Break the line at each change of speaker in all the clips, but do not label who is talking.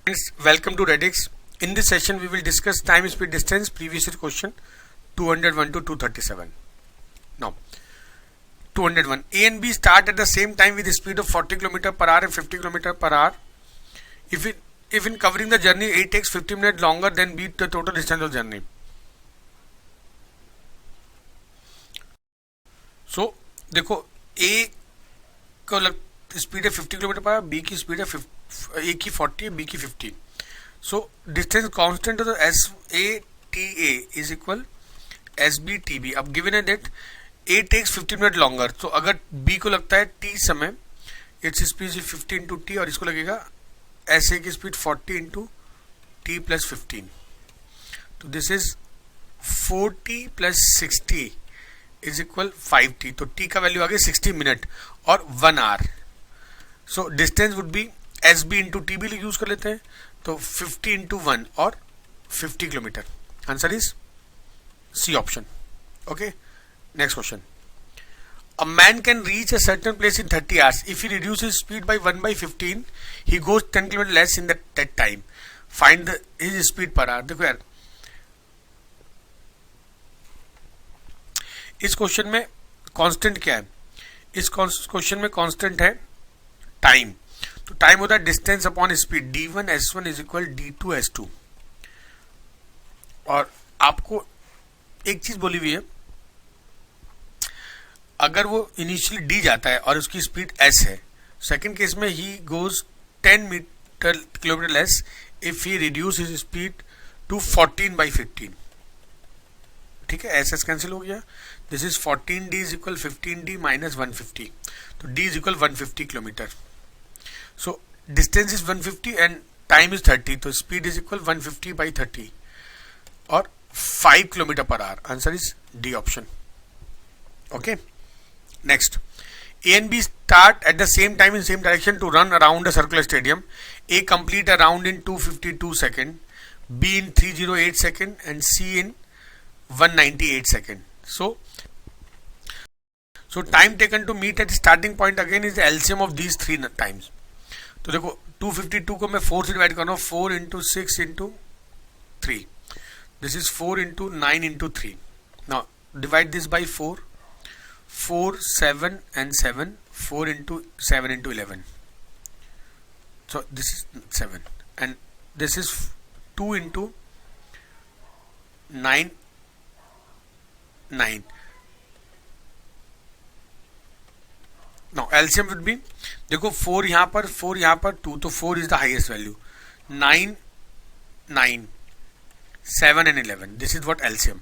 Friends, welcome to Redix. In this session, we will discuss time, speed, distance. Previous year question 201 to 237. Now, 201. A and B start at the same time with a speed of 40 km per hour and 50 km per hour. If in covering the journey, A takes 50 minutes longer than B, the total distance of journey. So, देखो A को speed है 50 kilometre per our, B की speed है A की 40 है, B की 50. So distance constant है तो SA इज इक्वल SB. अब गिवन है that A takes 15 minute longer. तो अगर B को लगता है T समय, इट्स स्पीड 50 इंटू T और इसको लगेगा SA की स्पीड 40 इंटू T प्लस 15. तो this is 40 plus 60 is equal 5T. तो T का वैल्यू आ गया 60 मिनट और 1 hour. So distance would be SB into T भी यूज कर लेते हैं. तो 50 इंटू 1 और 50 kilometre. Answer is C option. Okay, next question. A man can reach a certain place in 30 hours. If he reduces his speed by 1/15, he goes 10 km less in that time. Find his speed per hour. देखो यार, इस question में constant क्या है? इस question में constant है time. तो टाइम होता है distance upon speed. D1 S1 is equal D2 S2. और आपको एक चीज बोली हुई है, अगर वो इनिशियली D जाता है और उसकी स्पीड S है, सेकंड केस में he goes 10 kilometre less if he reduce his speed to 14/15. ठीक है, एस कैंसिल हो गया. This is 14D is equal 15D minus 150. तो D is equal 150 kilometre. So distance is 150 and time is 30. तो speed is equal 150/30 और 5 kilometre per our. Answer is D option. Okay, next. A and B start at the same time in same direction to run around a circular stadium. A complete a round in 252 seconds, B in 308 seconds, and C in 198 seconds. So time taken to meet at the starting point again is the LCM of these three times. तो देखो 252 को मैं 4 से divide कर रहा हूँ. 4 into 6 into 3. This is 4 into 9 into 3. Now divide this by 4. 4, 7 and 7. 4 into 7 into 11. So this is 7 and this is 2 into 9. Now LCM would be, देखो 4 यहाँ पर 2. तो 4 is the highest value. 9, 7 and 11. This is what LCM.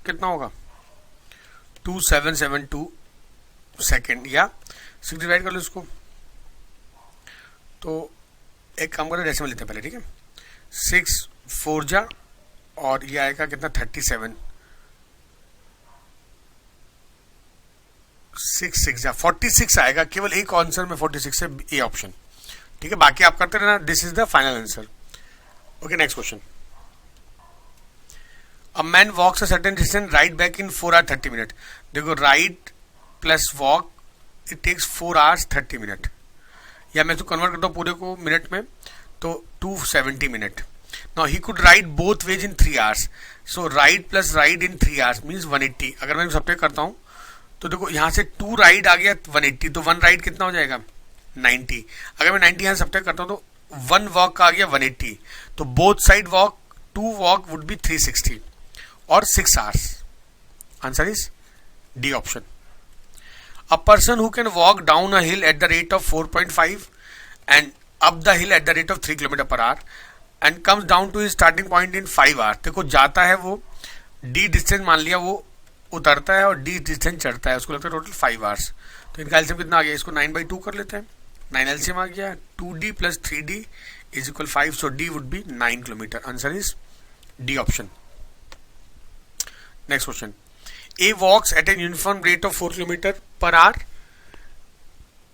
कितना होगा? 2772 second या 6 divide कर लो इसको. तो एक काम करो, डेसिमल लेते हैं पहले. ठीक है, 6 4 जा और ये आएगा कितना? 37. 6 6 जा 46 आएगा. केवल एक आंसर में 46 है, ए ऑप्शन. ठीक है, बाकी आप करते रहना. This is the final answer. Okay, next question. A man walks a certain distance, right back in 4 hours 30 minutes. देखो ride plus walk it takes 4 hours 30 minutes. या मैं तो कन्वर्ट करता हूँ पूरे को मिनट में, तो 270 minutes. Now he could ride both ways in 3 hours. So ride plus ride in 3 hours means 180. अगर मैं सब पे करता हूँ तो देखो यहाँ से 2 राइड आ गया 180. तो 1 राइड कितना हो जाएगा? 90. अगर मैं 90 यहाँ सब पे करता हूँ तो 1 वॉक का आ गया 180. तो both side walk 2 walk would be 360 और 6 hours. Answer is D option. A person who can walk down a hill at the rate of 4.5 and up the hill at the rate of 3 km per hour and comes down to his starting point in 5 hours. देखो जाता है वो, D distance मान लिया, वो उतरता है और D डिस्टेंस चढ़ता है, उसको लगता है टोटल 5 hours. तो इनका एलसीएम कितना आ गया? इसको 9/2 कर लेते हैं. 9 एलसीएम आ गया. 2D plus 3D is equal 5. So D would be 9 kilometre. Answer is D option. Next question. A walks at a uniform rate of 4 km per hour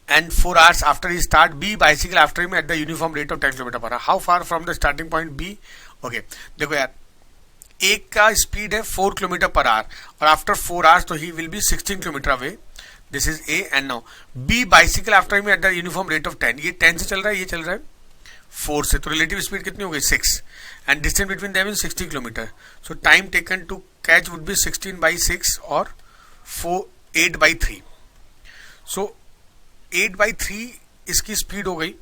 and 4 hours after he start. B bicycle after him at the uniform rate of 10 km per hour. How far from the starting point B? Okay, देखो यार, एक का speed है 4 km per hour और after 4 hours तो he will be 16 km away. This is A and now B bicycle after me at the uniform rate of 10, ये 10 से चल रहा है, ये चल रहा है 4 से, तो रिलेटिव स्पीड कितनी हो गई 6 and distance between them is 60 kilometre, so time taken to catch would be 16/6 और 8/3, सो 8/3 इसकी स्पीड हो गई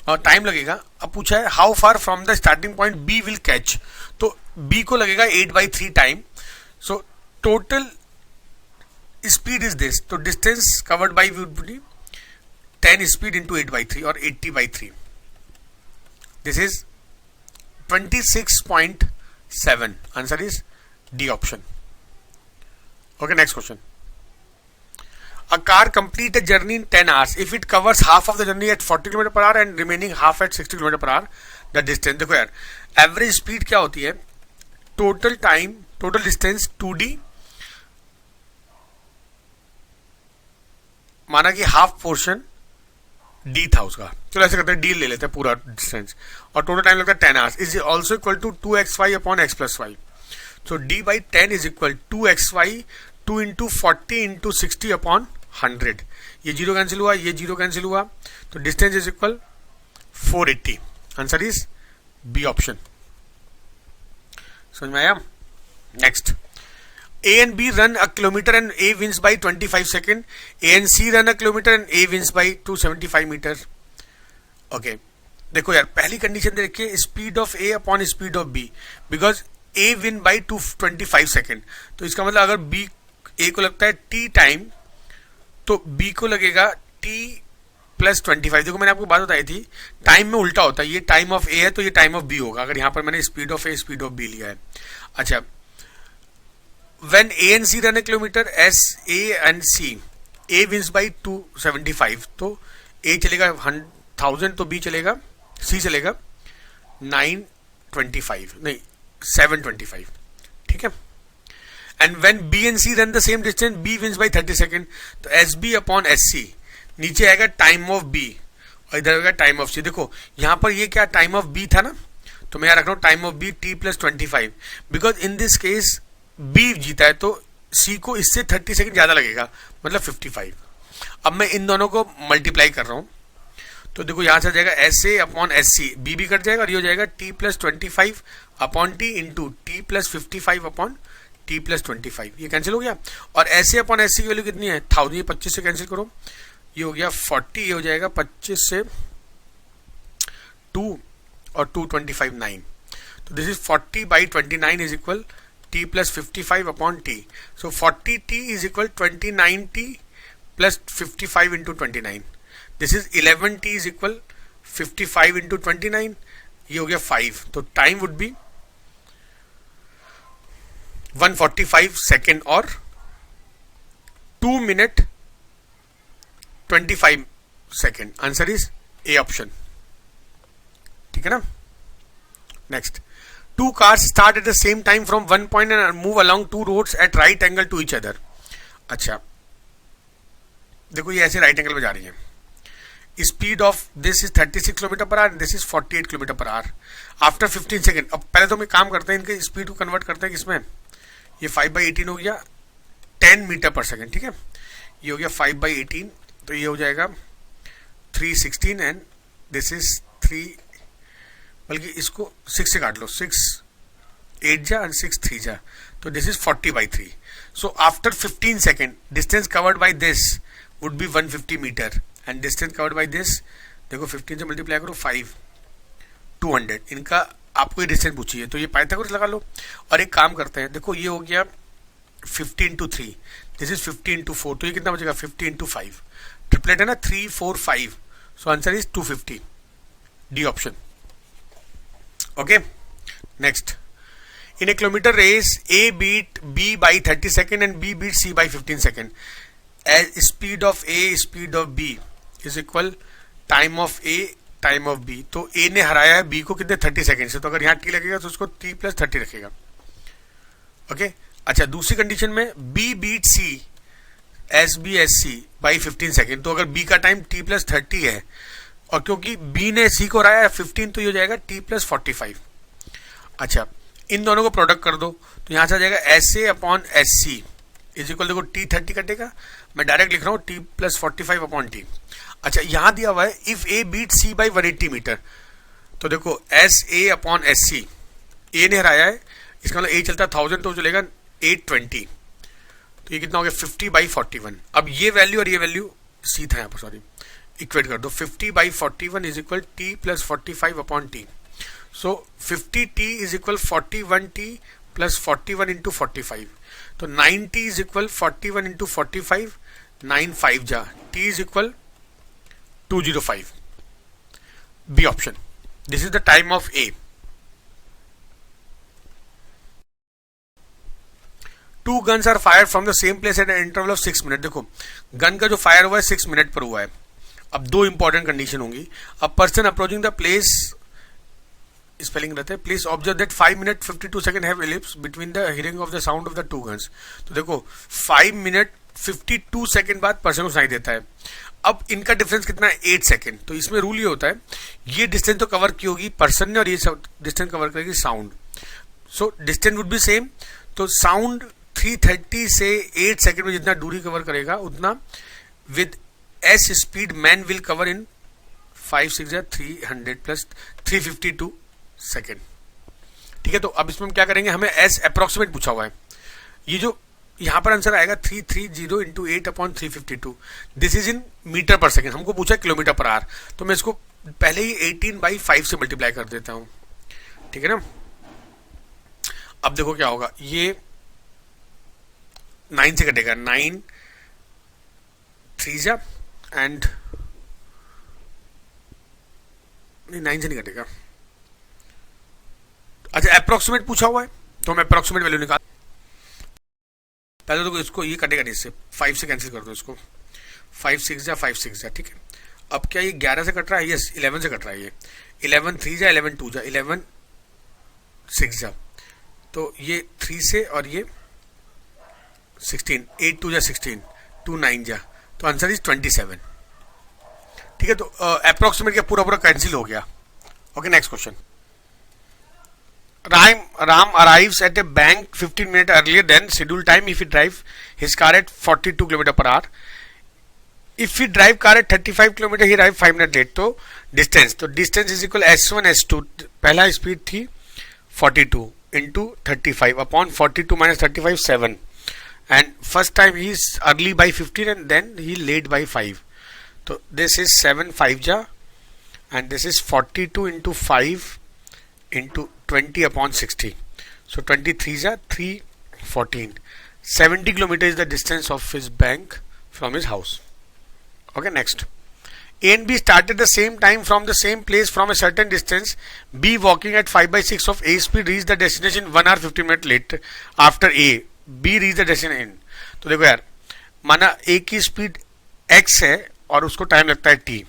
और टाइम लगेगा। अब पूछा है how far from the starting point B will catch, तो बी को लगेगा 8/3 time, so total speed is this, तो distance covered by would be 10 speed into 8/3 और 80/3, this is 26.7, answer is D option. Okay, next question. A car complete a journey in 10 hours if it covers half of the journey at 40 km per hour and remaining half at 60 km per hour. The distance, देखो यार average speed क्या होती है, total time total distance 2D माना कि half portion D था उसका, चलो ऐसे करते हैं D ले लेते हैं पूरा डिस्टेंस और टोटल टाइम लगता है 10 hours is also equal to 2xy upon x plus Y, so D/10 is equal 2xy 2 into 40 into 60 upon 100, ये जीरो कैंसिल हुआ, ये जीरो कैंसिल हुआ, तो distance is equal 480, answer is B option. समझ में आया? Next, A and B run a kilometer and A wins by 25 seconds. A and C run a kilometer and A wins by 275 meters. Okay. देखो यार पहली condition देखिए speed of A upon speed of B, because A win by 225 second, तो इसका मतलब अगर B A को लगता है T टाइम तो B को लगेगा T प्लस 25। देखो मैंने आपको बात बताई थी टाइम में उल्टा होता है, ये टाइम ऑफ A है तो ये टाइम ऑफ B होगा, अगर यहाँ पर मैंने speed of A speed of B लिया है। अच्छा, when A and C run a kilometer as A and C, A wins by 275, तो A चलेगा 1000 तो B चलेगा C चलेगा 925 नहीं 725, ठीक है। And when B and C run the same distance, B wins by 30 second, तो SB अपॉन SC नीचे आएगा टाइम ऑफ B और इधर आएगा टाइम ऑफ C। देखो यहाँ पर ये क्या टाइम ऑफ B था ना, तो मैं यहाँ रख रहा हूँ time of B T plus 25, because in this case B जीता है तो C को इससे 30 सेकंड ज्यादा लगेगा, मतलब 55। अब मैं इन दोनों को मल्टीप्लाई कर रहा हूं तो देखो यहां से आ जाएगा SA अपॉन SC, B भी कट जाएगा और ये हो जाएगा T plus 25 upon T into T plus 55 upon T plus 25, ये कैंसिल हो गया। और SA अपॉन SC की वैल्यू कितनी है 1000, ये 25 से कैंसिल करो, ये हो गया 40, ये हो जाएगा 25 से 2 और 225 9, तो this is 40/29 is equal T plus 55 upon T. So 40T is equal 29T plus 55 into 29. This is 11T is equal 55 into 29. ये हो गया 5. तो टाइम would be 145 सेकेंड और 2 minute 25 second. Answer is A option, ठीक है ना। Next, two cars start at the same time from one point and move along two roads at right angle to each other. अच्छा देखो ये ऐसे right angle पे जा रही है, speed of this is 36 kilometre per our, this is 48 kilometre per hour after 15 second. अब पहले तो हम काम करते हैं इनके स्पीड को कन्वर्ट करते हैं किसमें, ये 5/18 हो गया 10 मीटर पर सेकेंड, ठीक है। ये हो गया 5/18, तो ये हो जाएगा 316 एंड दिस इज 3, बल्कि इसको 6 से काट लो, 6 8 जा एंड 6 3 जा, तो this is 40/3। So after 15 second distance covered by this would be 150 metre and distance covered by this, देखो 15 से मल्टीप्लाई करो 5 200, इनका आपको ये डिस्टेंस पूछी है तो ये पाइथागोरस लगा लो। और एक काम करते हैं, देखो ये हो गया 50 into 3, दिस इज 50 into 4, तो ये कितना बचेगा 50 into 5, ट्रिपलेट है ना 3 4 5, so answer is 250, D option. Okay, next, in a kilometer race A beat B by 30 seconds and B beat C by 15 seconds. As speed of A speed of B is equal time of A time of B, तो A ने हराया है B को कितने 30 second से, तो अगर यहाँ T लगेगा तो उसको T प्लस 30 रखेगा। ओके, अच्छा दूसरी कंडीशन में B beat C S B S C by 15 second, तो अगर B का टाइम T प्लस 30 है और क्योंकि B ने C को हराया 15, तो ये हो जाएगा T प्लस 45। अच्छा इन दोनों को प्रोडक्ट कर दो तो यहां से आ जाएगा SA upon SC is equal, देखो टी 30 कटेगा, मैं डायरेक्ट लिख रहा हूँ टी प्लस 45 अपॉन टी। अच्छा यहां दिया हुआ है if A beat C by 180 metre, तो देखो as A upon as C, A ने हराया है, इसका मतलब ए चलता है 1000 तो चलेगा 820, तो ये कितना हो गया 50 बाई 41। अब ये वैल्यू और ये वैल्यू सीधा यहाँ पर, सॉरी इक्वेट कर दो, 50 by 41 is equal T plus 45 upon T. So 50 T is equal 41 T plus 41 into 45, तो 90 इज इक्वल 41 इंटू 45, 95 जा, T is equal 205, B option, this is the time of A. Two guns are fire from the same place at an interval of 6 minute. देखो gun का जो fire हुआ है 6 minute पर हुआ है। अब दो इंपॉर्टेंट कंडीशन होंगी। A person approaching the place, spelling रहता है, please observe that 5 minute 52 second have elapsed between the hearing of the sound of the two guns. तो देखो 5 मिनट 52 सेकंड बाद पर्सन को सुनाई देता है। अब इनका डिफरेंस कितना है 8 सेकंड। तो इसमें रूल ये होता है, ये डिस्टेंस तो कवर की होगी पर्सन ने और ये डिस्टेंस कवर करेगी sound, so distance would B same. तो साउंड 330 से 8 सेकंड में जितना दूरी कवर करेगा उतना with S speed man will cover in 5 6 300 plus 352 second. ठीक है, तो अब इसमें हम क्या करेंगे, हमें एस अप्रोक्सीमेट पूछा हुआ है। ये जो यहां पर आंसर आएगा 330 into 8 upon 352, this is in metre per second, हमको पूछा किलोमीटर पर आवर, तो मैं इसको पहले ही 18/5 से मल्टीप्लाई कर देता हूं। ठीक है ना, अब देखो क्या होगा, ये 9 से कटेगा, 9 3 जा एंड नहीं 9 से नहीं कटेगा। अच्छा अप्रोक्सीमेट पूछा हुआ है तो हम अप्रोक्सीमेट वैल्यू निकाल, पहले तो इसको ये कटेगा नहीं, इससे 5 से कैंसिल कर दो इसको, 5 6 जा 5 6 जा। ठीक है, अब क्या ये 11 से कट रहा है, यस 11 से कट रहा है, ये 11 3 जा 11 2 जा 11 6 जा, तो ये 3 से और ये 16 8 2 जा 16 2 9 जा, तो आंसर इज 27। ठीक है, तो अप्रोक्सीमेट क्या पूरा पूरा कैंसिल हो गया। Okay next question, Ram arrives at a bank 15 minutes earlier than scheduled time if he drive his car at 42 km per hour. If he drive car at 35 km, he arrive 5 minutes late. तो distance is equal S1 S2, पहला speed थी 42 into 35 upon 42 minus 35 7, and first time he is early by 15 and then he late by 5. So this is 7 5 ja, and this is 42 into 5 into 20 upon 60, so 23 is 314. 70 kilometers is the distance of his bank from his house. Okay, next, A and B started the same time from the same place from a certain distance. B walking at 5/6 of A speed reached the destination 1 hour 15 minutes late after A. B reached the destination. तो देखो यार, माना A की speed x है और उसको time लगता है t,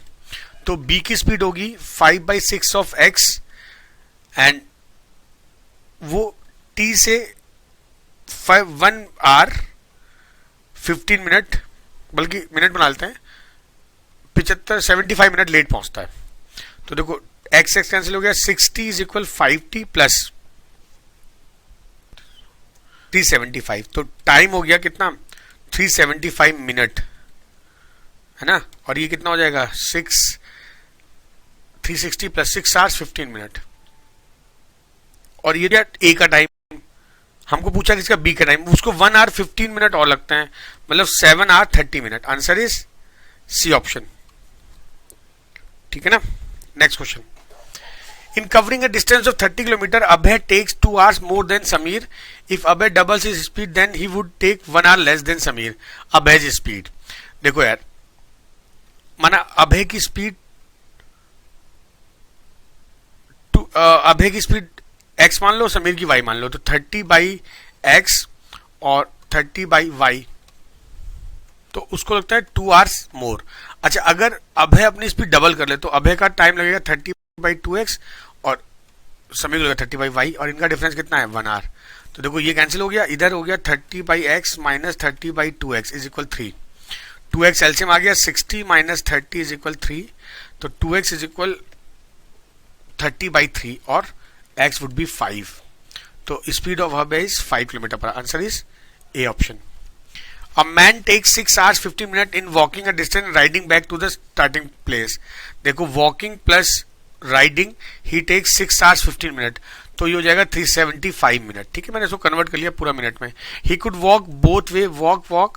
तो B की स्पीड होगी 5/6 ऑफ x एंड वो t से 1 आवर 15 मिनट, बल्कि मिनट बना लेते हैं, 75 मिनट लेट पहुंचता है। तो देखो x x कैंसिल हो गया, 60 इज इक्वल 5t प्लस 375, तो टाइम हो गया कितना 375 मिनट, है ना, और ये कितना हो जाएगा 360 प्लस 6 आवर्स 15 मिनट। और ये ए का टाइम हमको पूछा किसका, बी का टाइम, उसको 1 आवर 15 मिनट और लगते हैं, मतलब 7 hour 30 minute. Answer is C option. ठीक है ना, next question, in covering a distance of 30 kilometre Abhay takes 2 hours more than Sameer. If Abhay doubles his speed then he would take 1 hour less than Sameer. Abhay की speed, देखो यार, माना अभय की स्पीड x मान लो, समीर की y मान लो, तो 30/x और 30/y, तो उसको लगता है 2 आवर्स मोर। अच्छा अगर अभय अपनी स्पीड डबल कर ले तो अभय का टाइम लगेगा 30/2x और समीर को लगेगा 30/y, और इनका डिफरेंस कितना है 1 आवर। तो देखो ये कैंसिल हो गया, इधर हो गया 30/x minus 30/2x is equal 3, 2x LCM आ गया, 60 माइनस 30 इज इक्वल 3, तो 2x इज इक्वल 30/3 और x would be 5, तो speed of hub is 5 kilometre per. Answer is A option. A man takes 6 hours 50 minutes in walking a distance and riding back to the starting place. देखो walking plus riding he takes 6 hours 15 minutes, तो ये हो जाएगा 375 minute. ठीक है, मैंने इसको convert कर लिया पूरा मिनट में. He could walk both way, walk.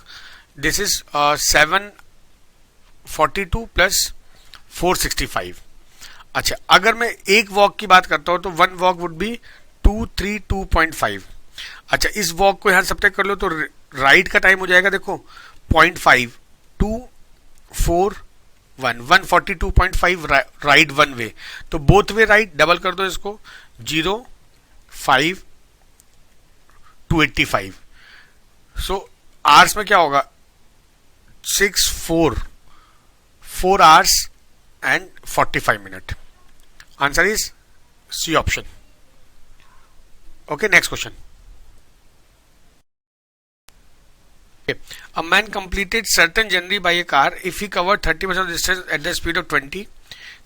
This is 742 plus 465. अच्छा, अगर मैं एक वॉक की बात करता हूं तो वन वॉक वुड बी 232.5. अच्छा, इस वॉक को यहां सब्ट्रैक्ट कर लो तो राइड का टाइम हो जाएगा देखो 0.5 241 142.5 राइड वन वे. तो बोथ वे राइड डबल कर दो इसको 0 5 285. सो आवर्स में क्या होगा 4 hours and 45 minutes. Answer is C option. Okay, next question. Okay. A man completed certain journey by a car if he covered 30% of the distance at the speed of 20,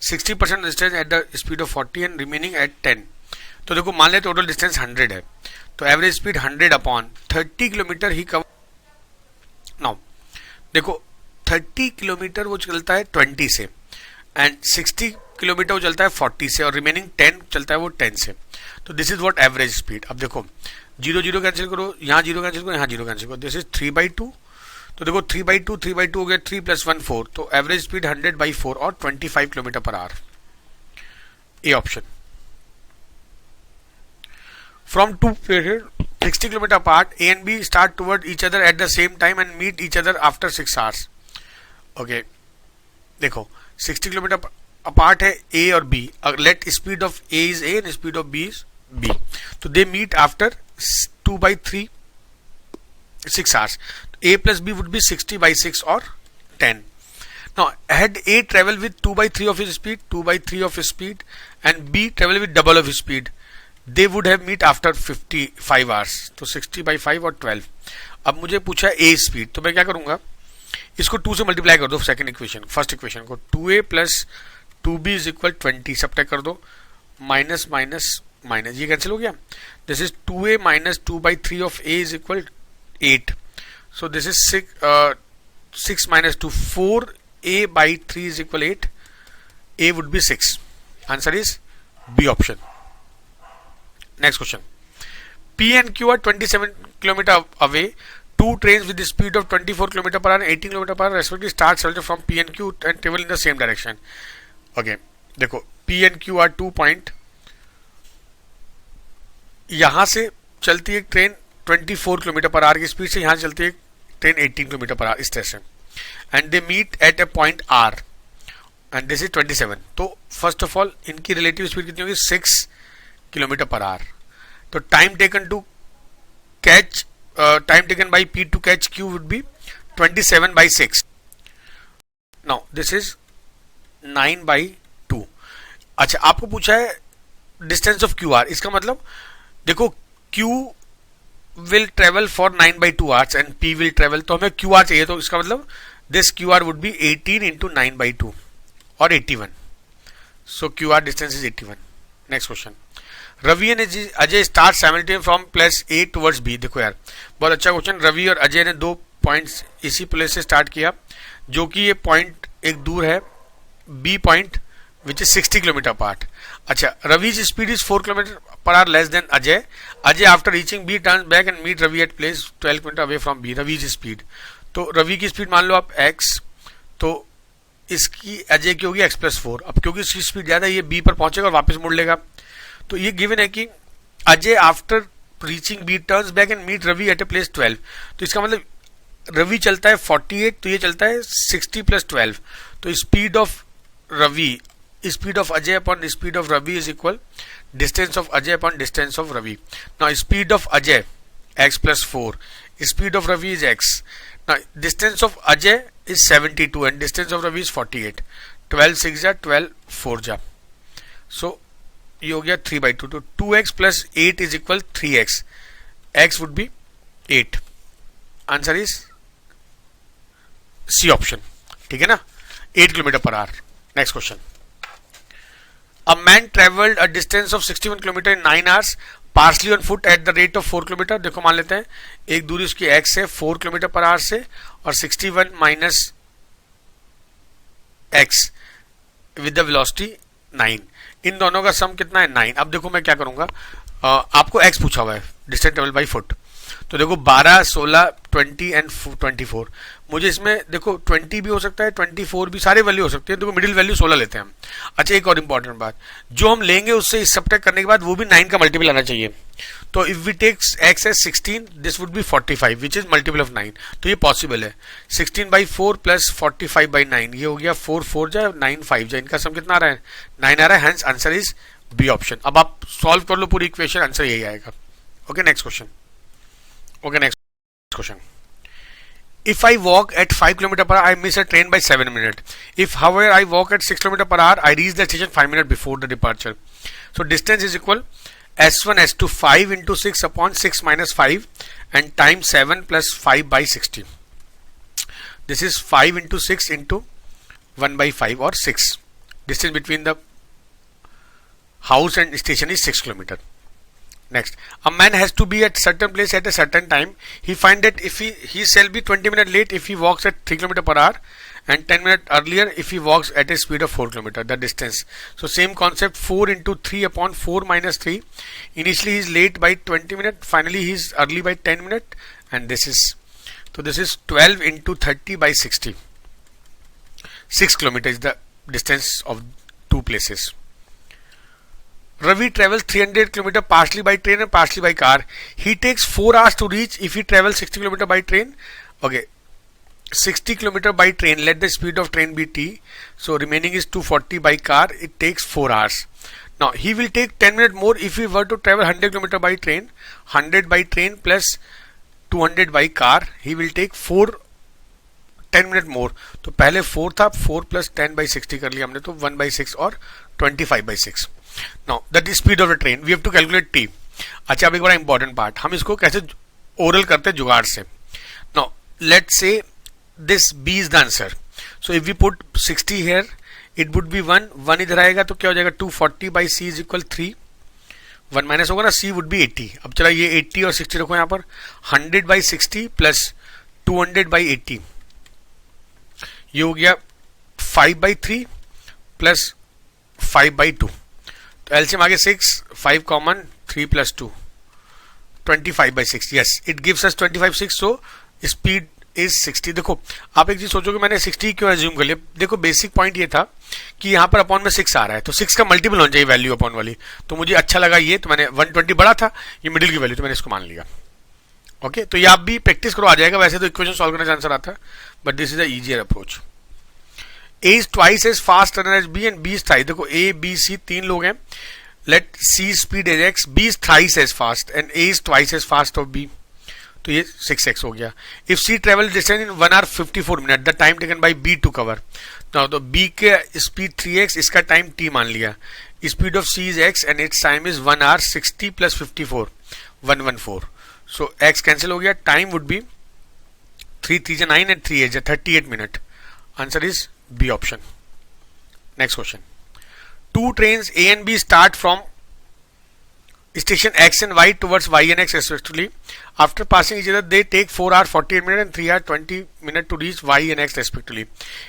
60% of the distance at the speed of 40 and remaining at 10. तो देखो मान ले total distance 100 है, तो average speed 100 upon 30 kilometre ही cover. Now देखो 30 kilometre वो चलता है 20 से एंड 60 किलोमीटर वो चलता है 40 से और रिमेनिंग 10 चलता है वो 10 से. तो this is what average speed. अब देखो 0 कैंसिल करो, यहाँ 0 कैंसिल करो, यहाँ 0 कैंसिल करो. This is 3/2. तो देखो 3/2 हो गया 3 + 1 4. तो एवरेज स्पीड 100/4 और 25 kilometre per hour. A option. From two places 60 kilometre apart A and B start toward each other at the same time and meet each other after 6 hours. Okay, देखो 60 kilometre apart है A और B. Let speed of A is A and speed of B is B. तो they meet after 2/3 6 hours. A plus B would be 60/6 or 10. Now had A travel with 2/3 of his speed, 2/3 of his speed and B travel with double of his speed, they would have meet after 55 hours. तो 60/5 और 12. अब मुझे पूछा A speed, तो मैं क्या करूंगा, इसको 2 से मल्टीप्लाई कर दो सेकंड इक्वेशन, फर्स्ट इक्वेशन को 2A + 2B = 20 सब्ट्रैक्ट कर दो, माइनस माइनस माइनस, ये कैंसिल हो गया. This is 2A - 2/3 of A = 8. So this is 6 - 2 4A/3 = 8. A would be 6. Answer is B option. Next question. P and Q are 27 km away. Two trains with the speed of 24 km per hour and 18 km per hour respectively start traveling from P and Q and travel in the same direction. Okay, देखो P and Q are 2 point. यहां से चलती है train 24 kilometre per our की speed से, यहां चलती है ट्रेन 18 किलोमीटर पर आवर इस तरह से. And they meet at a point R and this is 27. तो फर्स्ट ऑफ ऑल इनकी रिलेटिव स्पीड कितनी होगी 6 किलोमीटर पर आवर. तो time taken to catch time taken by P to catch Q would be 27/6. Now this is 9/2. अच्छा, आपको पूछा है distance of QR. इसका मतलब देखो Q will travel for 9/2 hours and P will travel, तो हमें QR चाहिए, तो इसका मतलब this QR would be 18 × 9/2 और 81. So QR distance is 81. Next question. Ravi and Ajay start simultaneously from place A towards B. देखो यार बहुत अच्छा क्वेश्चन. रवि और अजय ने 2 पॉइंट्स इसी प्लेस से स्टार्ट किया, जो कि ये पॉइंट एक दूर है B point which is 60 kilometre apart. अच्छा, Ravi speed is 4 kilometre per hour less than Ajay. Ajay after reaching B turns back and meet Ravi at place 12 kilometre away from B. Ravi speed, तो रवि की स्पीड मान लो आप x, तो इसकी अजय की होगी x+4. अब क्योंकि इसकी स्पीड ज्यादा, ये B पर पहुंचेगा और वापस मुड़ लेगा. तो ये गिवन है कि Ajay after reaching B turns back and meet Ravi at a place 12. तो इसका मतलब रवि चलता है 48, तो ये चलता है 60 + 12. तो speed of Ravi, speed of Ajay upon speed of Ravi is equal distance of Ajay upon distance of Ravi. Now speed of Ajay x+4, speed of Ravi is x. Now distance of Ajay is 72 and distance of Ravi is 48. 12 6 जा 12 4 जा. सो ये हो गया 3/2. तो 2x + 8 = 3x. x would be 8. Answer is C option. ठीक है ना, 8 kilometre per hour. Next question. A man travelled a distance of 61 kilometre in 9 hours partly on foot at the rate of 4 kilometre, देखो मान लेते हैं एक दूरी उसकी x है 4 किलोमीटर पर आवर से, और 61 minus x with the velocity 9, इन दोनों का सम कितना है 9। अब देखो मैं क्या करूंगा, आपको x पूछा हुआ है डिस्टेंस ट्रेवल बाई फुट, तो देखो 12, 16, 20 एंड 24, मुझे इसमें देखो 20 भी हो सकता है, 24 भी, सारे वैल्यू हो सकते हैं, देखो मिडिल वैल्यू 16 लेते हैं हम। अच्छा एक और इंपॉर्टेंट बात, जो हम लेंगे उससे इस सब्ट्रैक्ट करने के बाद वो भी 9 का मल्टीपल आना चाहिए। तो if we take x as 16, this would be 45 which is multiple of 9, तो ये पॉसिबल है। 16/4 प्लस 45/9, ये हो गया 4 4 जा 9 5 जा, इनका सम कितना आ रहा है 9 आ रहा है, hence answer is B option. अब आप सॉल्व कर लो पूरी इक्वेशन, आंसर यही आएगा। Okay next question. Okay, next question. If I walk at 5 km per hour, I miss a train by 7 minutes. If, however, I walk at 6 km per hour, I reach the station 5 minutes before the departure. So distance is equal S1 S2 5 into 6 upon 6 minus 5 and times 7 plus 5 by 60. This is 5 into 6 into 1 by 5 or 6. Distance between the house and station is 6 km. Next, a man has to be at certain place at a certain time. He find that if he shall be 20 minutes late if he walks at 3 km per hour and 10 minutes earlier if he walks at a speed of 4 km, the distance. So same concept, 4 into 3 upon 4 minus 3. Initially he is late by 20 minutes, finally he is early by 10 minutes, and this is 12 into 30 by 60. 6 km is the distance of two places. Ravi travels 300 km partially by train and partially by car. He takes 4 hours to reach if he travels 60 km by train. Okay, 60 km by train, let the speed of train be t. So remaining is 240 by car, it takes 4 hours. Now he will take 10 minutes more if he were to travel 100 km by train. 100 by train plus 200 by car, he will take 10 minutes more. तो पहले 4 था, 4 plus 10 by 60 कर लिया हमने, तो 1 by 6 और 25 by 6. Now that is speed of the train, we have to calculate t. अच्छा अब एक बड़ा इंपॉर्टेंट पार्ट, हम इसको कैसे ओरल करते हैं जुगाड़ से। Now let's say this b is the answer. So if we put 60 here, it would be 1 इधर आएगा तो क्या हो जाएगा 240 by c is equal 3, 1 minus होगा ना, c would be 80। अब चला ये 80 और 60 रखो यहाँ पर, 100 by 60 प्लस 200 by 80, ये हो गया 5/3 प्लस 5/2, तो एलसीएम आगे 6, 5 common, 3 plus 2, 25/6। Yes, it gives us 25/6, so speed is 60। देखो आप एक चीज सोचोगे मैंने 60 क्यों एज्यूम कर लिया, देखो बेसिक पॉइंट ये था कि यहाँ पर अपॉन में 6 आ रहा है, तो 6 का मल्टीपल होना चाहिए वैल्यू अपॉन वाली, तो मुझे अच्छा लगा ये, तो मैंने 120 बड़ा था, ये मिडिल की वैल्यू, तो मैंने इसको मान लिया। ओके, तो ये आप भी प्रैक्टिस करो, आ जाएगा। वैसे तो इक्वेशन सॉल्व करने का आंसर आता है, but this is the easier approach. A is twice as fast runner as B and B is thrice. देखो A, B, C 3 लोग हैं. Let C speed as X, B is thrice as fast and A is twice as fast of B. तो ये 6x हो गया. If C travel distance in 1 hour 54 minutes, the time taken by B to cover. Now तो B के speed 3x, इसका time T मान लिया. Speed of C is X and its time is 1 hour 60 plus 54, 114. So X cancel हो गया. Time would be 3 3 9 and 3 8 38 minutes. Answer is B option. Next question. Two trains A and B start from station X and Y towards Y and X respectively. After passing each other, they take 4 hours 48 minutes and 3 hours 20 minutes to reach Y and X respectively.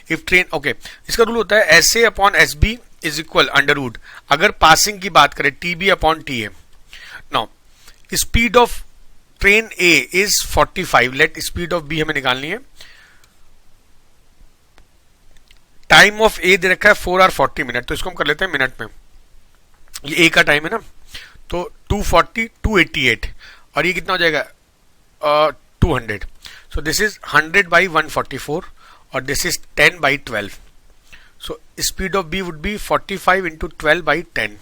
If train, okay, इसका rule होता है SA upon SB is equal under root, अगर passing की बात करें TB upon TA. Now, speed of train A is 45. Let speed of B हमें निकालनी है. टाइम ऑफ ए दे रखा है 4 hour 40 minutes, तो इसको हम कर लेते हैं मिनट में। ये ए का टाइम है ना, तो 240 288 और ये कितना हो जाएगा 200। सो दिस इज 100 by 144 और this is 10 by 12। So speed of B would be 45 into 12 by 10।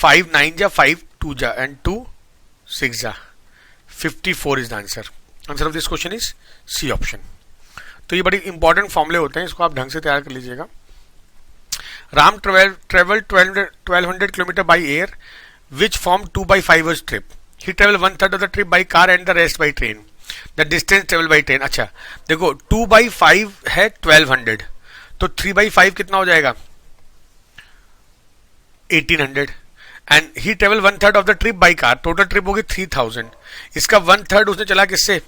5 9 जा 5 2 जा एंड 2 6 जा 54 is the answer. Answer of this question is C option. तो ये बड़ी इंपॉर्टेंट फॉर्मूले होते हैं, इसको आप ढंग से तैयार कर लीजिएगा। Ram travel 1200 kilometre by air which form 2/5 hours trip. He travel 1/3 of the trip by car and the rest by train. The distance travel by train. अच्छा देखो 2/5 है 1200, तो 3/5 कितना हो जाएगा 1800 and he travel 1/3 of the trip by car, total trip होगी 3000, इसका 1/3 उसने चला किससे,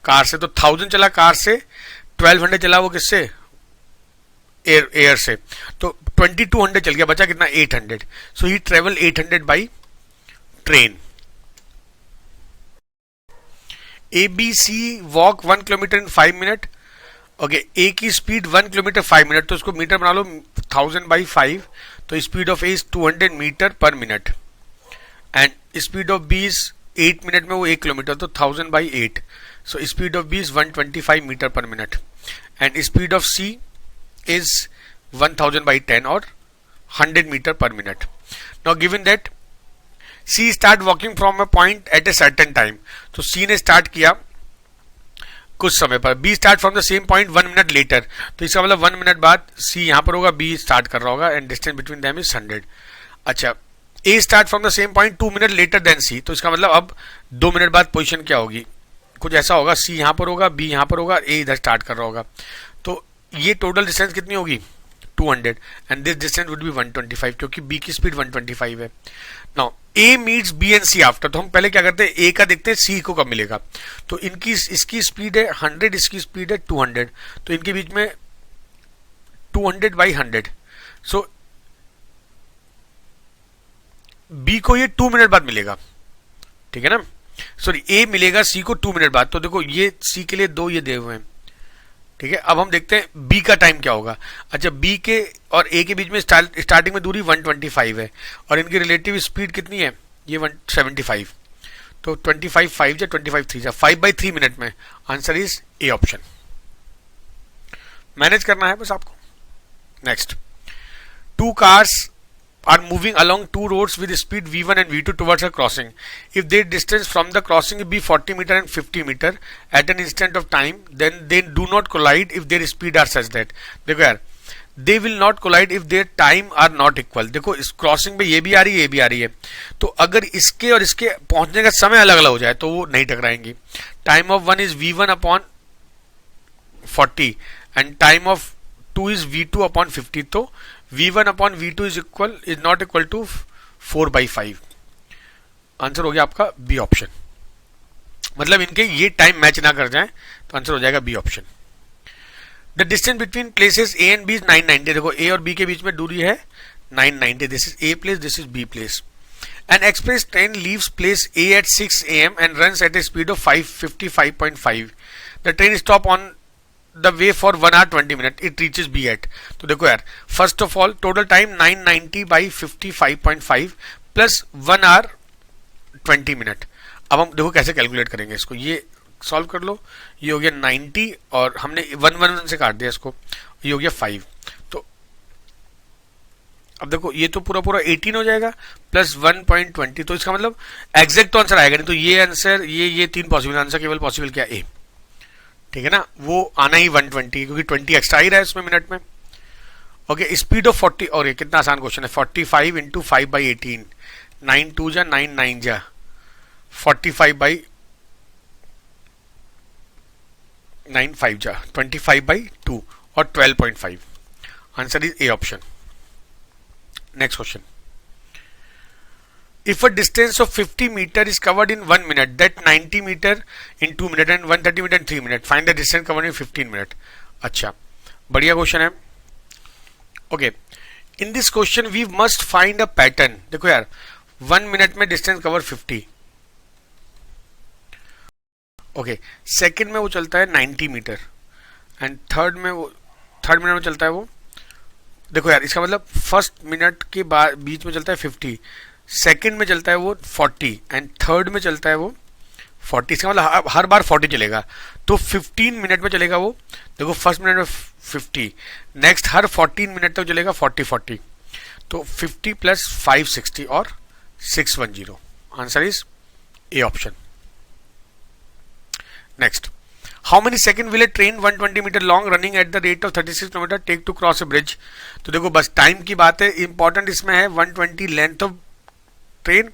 कार से, तो 1000 चला कार से, 1200 चला वो किससे, एयर से, तो 2200 चल गया, बचा कितना 800, so he travel 800 by train. ABC walk 1 kilometre in 5 minute, okay, A की स्पीड 1 किलोमीटर 5 मिनट, तो इसको मीटर बना लो 1000 बाई 5, तो speed of A is 200 metre per minute, and speed of B is 8 minute में वो 1 किलोमीटर, तो 1000 by 8, so speed of B is 125 metre per minute, and speed of C is 1000 by 10 और 100 metre per minute. Now given that C start walking from a point at a certain time, तो C ने start किया कुछ समय पर, B start from the same point 1 minute later, तो इसका मतलब 1 मिनट बाद सी यहां पर होगा, बी स्टार्ट कर रहा होगा, and distance between them is 100। अच्छा, A start from the same point 2 minute later than C, तो इसका मतलब अब 2 मिनट बाद पोजीशन क्या होगी, कुछ ऐसा होगा, सी यहां पर होगा, बी यहां पर होगा, ए इधर स्टार्ट कर रहा होगा, तो ये टोटल डिस्टेंस कितनी होगी 200, and this distance would be 125, क्योंकि बी की स्पीड 125 है। Now A meets B and C after, तो हम पहले क्या करते हैं, ए का देखते हैं सी को कब मिलेगा, तो इनकी इसकी स्पीड है 100, इसकी स्पीड है 200, तो इनके बीच में 200 बाई 100, सो बी को ये 2 मिनट बाद मिलेगा, ठीक है ना, सॉरी ए मिलेगा सी को 2 मिनट बाद, तो देखो ये सी के लिए 2 ये दे हुए हैं, ठीक है। अब हम देखते हैं बी का टाइम क्या होगा। अच्छा, बी के और ए के बीच में स्टार्टिंग में दूरी 125 है, और इनकी रिलेटिव स्पीड कितनी है, ये 175, तो 25 5 जा 25 3 जा 5/3 मिनट में, answer is A option. Manage करना है बस आपको। Next, 2 cars are moving along 2 roads with speed v1 and v2 towards a crossing. If their distance from the crossing be 40 meter and 50 meter at an instant of time, then they do not collide if their speed are such that, देखो यार, they will not collide if their time are not equal। देखो इस crossing पे ये भी आ रही है, ये भी आ रही है, तो अगर इसके और इसके पहुंचने का समय अलग अलग हो जाए तो वो नहीं टकराएंगी। Time of 1 is v1 upon 40 and time of 2 is v2 upon 50, तो v1 upon v2 is not equal to 4/5। Answer हो गया आपका बी ऑप्शन, मतलब इनके ये टाइम मैच ना कर जाए तो आंसर हो जाएगा B option. The distance between places A and B is 990, देखो ए और बी के बीच में दूरी है 990, this is A place, this is B place. An express train leaves place A at 6 AM and runs at a speed of 55.5। The train stop on the way for 1 hour 20 minutes, it reaches B at, तो देखो यार, first of all total time 990 by 55.5 plus 1 hour 20 minute. अब हम देखो कैसे calculate करेंगे इसको, ये सॉल्व कर लो, ये हो गया 90 और हमने 1 से काट दिया इसको, ये हो गया 5, तो अब देखो ये तो पूरा पूरा 18 हो जाएगा प्लस 1.20, तो इसका मतलब एग्जैक्ट तो आंसर आएगा नहीं, तो ये आंसर ये 3 पॉसिबल आंसर, केवल पॉसिबल क्या ए, ठीक है ना, वो आना ही 120, क्योंकि 20 एक्स्ट्रा ही रहा है इसमें मिनट में। ओके, स्पीड ऑफ 40, और ये कितना आसान क्वेश्चन है, 45 इंटू 5/18, 9 2 जा 9 9 जा 45/9 5 जा 25/2 और 12.5, answer is A option. Next question, if a distance of 50 meter is covered in 1 minute, that 90 meter in 2 minutes and 130 meter in 3 minutes, find the distance covered in 15 minutes। अच्छा, बढ़िया question है। Okay, in this question we must find a pattern. देखो यार, 1 minute में distance cover 50, okay, second में वो चलता है 90 मीटर एंड थर्ड मिनट में चलता है वो, देखो यार इसका मतलब फर्स्ट मिनट के बाद बीच में चलता है 50, सेकंड में चलता है वो 40 एंड थर्ड में चलता है वो 40, इसका मतलब हर बार 40 चलेगा, तो 15 मिनट में चलेगा वो। देखो फर्स्ट मिनट में 50, नेक्स्ट हर 14 मिनट तक चलेगा 40, तो 50 प्लस 560 और 610, answer is A option. Next, how many second will a train 120 metre long running at the rate of 36 kilometre take to cross a bridge. तो देखो बस टाइम की बात है, इंपॉर्टेंट इसमें है 120 length of train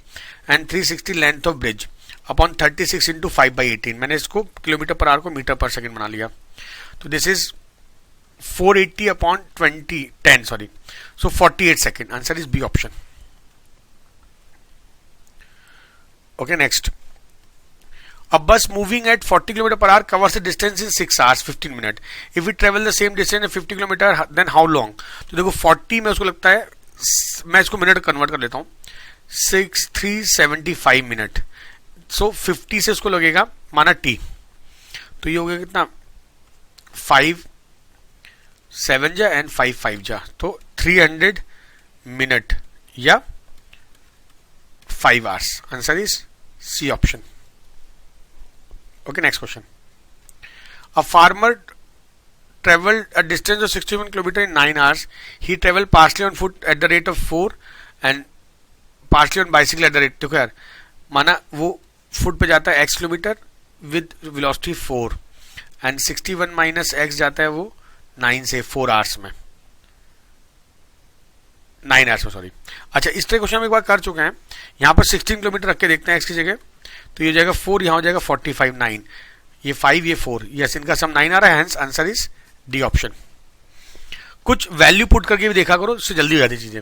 and 360 length of bridge upon 36 into 5/18, मैंने इसको किलोमीटर पर आवर को मीटर पर सेकंड बना लिया, तो this is 480 upon 10 sorry, so 48 second, answer is B option. Okay, next. A bus moving at 40 km per hour covers the distance in 6 hours 15 minutes. If we travel the same distance in 50 km, then how long? तो देखो 40 में उसको लगता है, मैं इसको minute convert कर लेता हूँ, 375 मिनट. सो 50 से उसको लगेगा माना t, तो ये हो गया कितना, 5 7 जा एंड 5 5 जा, तो 300 मिनट या 5 hours. Answer is C option. Okay, next question. A farmer traveled a distance of 61 km in 9 hours. He traveled partially on foot at the rate of 4 and partially on bicycle at the rate. देखो यार, माना वो foot पे जाता है x kilometre with velocity 4 and 61 minus x जाता है वो 9 से 4 आवर्स में, 9 आवर्स में, सॉरी. अच्छा, इस तरह क्वेश्चन हम एक बार कर चुके हैं. यहाँ पर 16 किलोमीटर रख के देखते हैं x की जगह, तो ये जाएगा 4, यहाँ हो जाएगा 45, 9, ये 5, ये 4, यस, इनका सम 9 आ रहा है. Hence answer is D option. कुछ वैल्यू पुट करके भी देखा करो, उससे जल्दी हो जाती चीजें.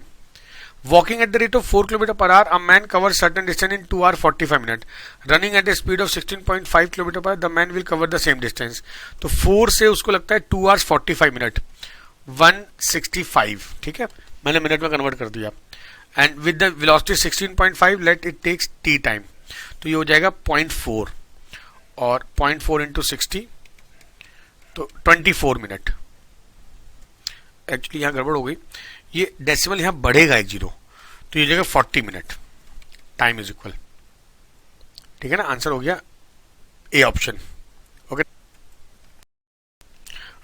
Walking eight the rate of 4 km per hour, a man covers certain distance in 2 hours 45 minutes. Running at a speed of 16.5 km per hour, the man will cover the same distance. तो 4 से उसको लगता है 2 hours 45 minutes, 165. ठीक है, मैंने minute में convert कर दिया. And with the velocity 16.5, let it takes t time, तो ये हो जाएगा 0.4 और 0.4 इंटू 60, तो 24 मिनट. एक्चुअली यहाँ गड़बड़ हो गई, ये डेसिमल यहाँ बढ़ेगा 1 0, तो ये जाएगा 40 मिनट. Time is equal. ठीक है ना, आंसर हो गया A option. Okay.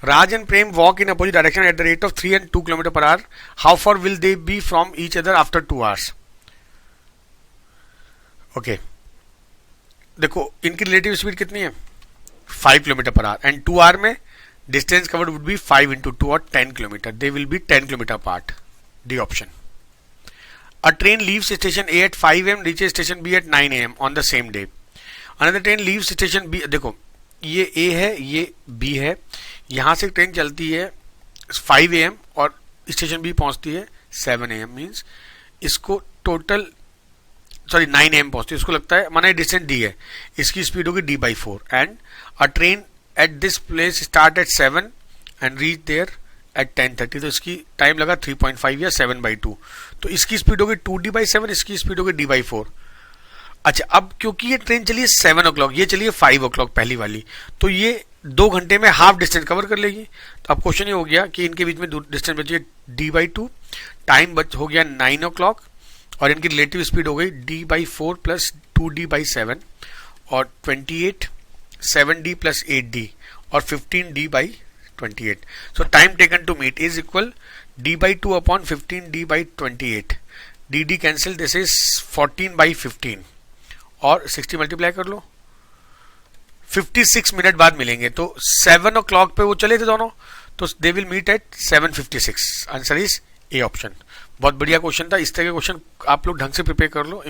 Raj and Prem walk in opposite direction at the rate of 3 and 2 km per hour. How far will they be from each other after 2 hours? Okay. देखो इनकी relative speed कितनी है, 5 km per hour, and 2 hour में distance covered would be 5 into 2 और 10 km. They will be 10 km apart. D option. A train leaves station A at 5 AM, reaches station B at 9 AM on the same day. Another train leaves station B, देखो ये A है, ये B है, यहां से train चलती है 5 AM और स्टेशन B पहुंचती है 7 AM, मीन्स इसको टोटल, सॉरी 9 AM पहुंचती है, इसको लगता है माना डिस्टेंस D है, इसकी स्पीड होगी D/4. And a train at this place start at 7 and reach there at 10:30, तो इसकी टाइम लगा 3.5 या 7/2, तो इसकी स्पीड होगी 2D/7, इसकी स्पीड होगी D/4. अच्छा, अब क्योंकि ये ट्रेन चली है 7 o'clock, ये चली है 5 o'clock पहली वाली, तो ये 2 घंटे में हाफ डिस्टेंस कवर कर लेगी. तो अब क्वेश्चन ये हो गया कि इनके बीच में डिस्टेंस बची है D/2, टाइम हो गया 9 o'clock, और इनकी रिलेटिव स्पीड हो गई D/4 प्लस 2D/7 और 28, 7D प्लस 8D और 15D/28. So time taken to meet is equal D/2 upon 15D/28. D cancel, this is 14/15 और 60 मल्टीप्लाई कर लो. 56 मिनट बाद मिलेंगे, तो 7 o'clock पे वो चले थे दोनों, तो they will meet at 7:56. Answer is A option. बहुत बढ़िया क्वेश्चन था. इस तरह के क्वेश्चन आप लोग ढंग से प्रिपेयर कर लो.